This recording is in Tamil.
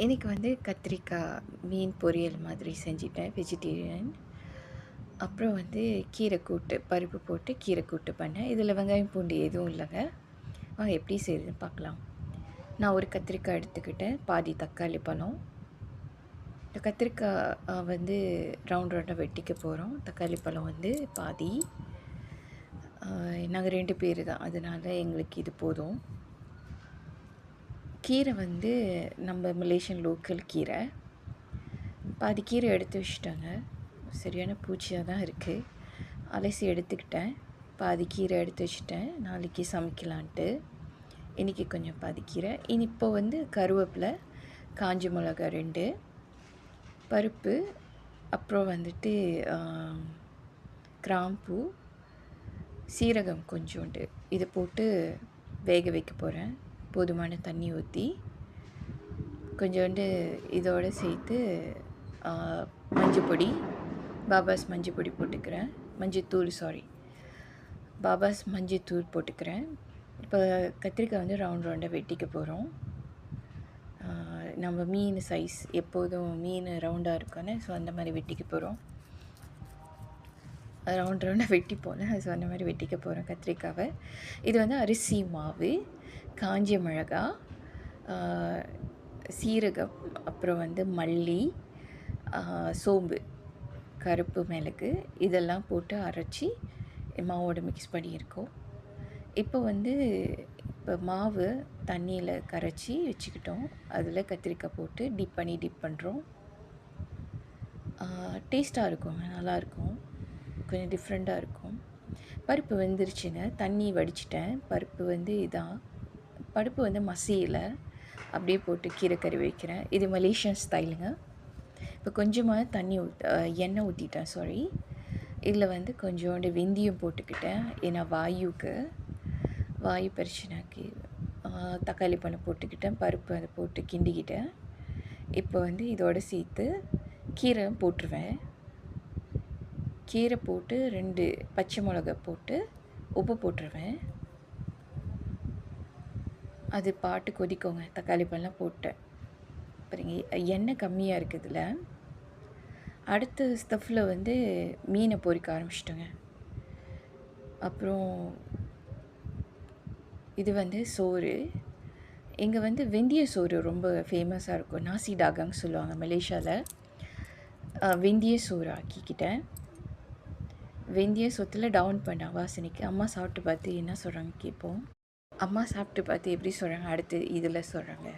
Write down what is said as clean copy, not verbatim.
இன்னைக்கு வந்து கத்திரிக்காய் மீன் பொரியல் மாதிரி செஞ்சுட்டேன் வெஜிடேரியன். அப்புறம் வந்து கீரை கூட்டு, பருப்பு போட்டு கீரை கூட்டு பண்ணேன். இதில் வெங்காயம் பூண்டு எதுவும் இல்லைங்க. வாங்க எப்படி செய்யுதுன்னு பார்க்கலாம். நான் ஒரு கத்திரிக்காய் எடுத்துக்கிட்டேன், பாதி தக்காளி பழம். இந்த கத்திரிக்காய் வந்து ரவுண்ட் ரவுண்டாக வெட்டிக்க போகிறோம். தக்காளி பழம் வந்து பாதி. நாங்கள் 2 பேர் தான், அதனால் எங்களுக்கு இது போதும். கீரை வந்து நம்ம மலேசியன் லோக்கல் கீரை. பாதி கீரை எடுத்து வச்சுட்டாங்க. சரியான பூச்சியாக தான் இருக்குது. அலசி எடுத்துக்கிட்டேன். பாதி கீரை எடுத்து வச்சுட்டேன், நாளைக்கு சமைக்கலான்ட்டு. இன்றைக்கி கொஞ்சம் பாதி கீரை. இப்போ வந்து கருவேப்பிலை, காஞ்ச மிளகா 2, பருப்பு, அப்புறம் வந்துட்டு கிராம்பூ, சீரகம் கொஞ்சோண்டு இதை போட்டு வேக வைக்க போகிறேன். போதுமான தண்ணி ஊற்றி கொஞ்சோண்டு இதோடு சேர்த்து மஞ்சள் பொடி, பாபாஸ் மஞ்சள் பொடி போட்டுக்கிறேன். மஞ்சத்தூள் பாபாஸ் மஞ்சத்தூள் போட்டுக்கிறேன். இப்போ கத்திரிக்காய் வந்து ரவுண்ட் ரவுண்டாக வெட்டிக்க போகிறோம். நம்ம மீன் சைஸ் எப்போதும் மீன் ரவுண்டாக இருக்குன்னு, ஸோ அந்த மாதிரி வெட்டிக்க போகிறோம். ரவுண்ட் ரவுண்டாக வெட்டி போனேன், ஸோ அந்த மாதிரி வெட்டிக்க போகிறோம் கத்திரிக்காவை. இது வந்து அரிசி மாவு, காஞ்ச மிளகா, சீரகம், அப்புறம் வந்து மல்லி, சோம்பு, கருப்பு மிளகு இதெல்லாம் போட்டு அரைச்சி மாவோடு மிக்ஸ் பண்ணியிருக்கோம். இப்போ மாவு தண்ணியில் கரைச்சி வச்சுக்கிட்டோம். அதில் கத்திரிக்காய் போட்டு டிப் பண்ணுறோம். டேஸ்ட்டாக இருக்குங்க, நல்லாயிருக்கும், கொஞ்சம் டிஃப்ரெண்ட்டாக இருக்கும். பருப்பு வெந்துருச்சுங்க, தண்ணி வடிச்சிட்டேன். பருப்பு வந்து பருப்பு வந்து மசியலை, அப்படியே போட்டு கீரை கறி வைக்கிறேன். இது மலேசியன் ஸ்டைலுங்க. இப்போ கொஞ்சமாக எண்ணெய் ஊற்றிட்டேன். இதில் வந்து கொஞ்சோண்டு வெந்தயம் போட்டுக்கிட்டேன். ஏன்னா வாயு பிரச்சனைக்கு தக்காளி பழம் போட்டுக்கிட்டேன். பருப்பு அதை போட்டு கிண்டிக்கிட்டேன். இப்போ வந்து இதோடு சேர்த்து கீரை போட்டுருவேன். கீரை போட்டு 2 பச்சை மிளகா போட்டு உப்பு போட்டுருவேன். அது பாட்டு கொதிக்கோங்க. தக்காளி பழம் போட்டேன் பாருங்க, எண்ணெய் கம்மியாக இருக்குதுல. அடுத்த ஸ்டஃப்பில் வந்து மீனை பொரிக்க ஆரம்பிச்சிட்டோங்க. அப்புறம் இது வந்து சோறு. இங்கே வந்து வெந்தய சோறு ரொம்ப ஃபேமஸாக இருக்கும். நாசி டாகான்னு சொல்லுவாங்க மலேசியாவில். வெந்தய சோறு ஆக்கிக்கிட்டேன். வெந்தய சோத்தில் டவுன் பண்ண வாசனைக்கு அம்மா சாப்பிட்டு பார்த்து என்ன சொல்கிறாங்க கேட்போம். அம்மா சாப்பிட்டு பார்த்து எப்படி சொல்கிறாங்க அடுத்து இதில் சொல்கிறாங்க.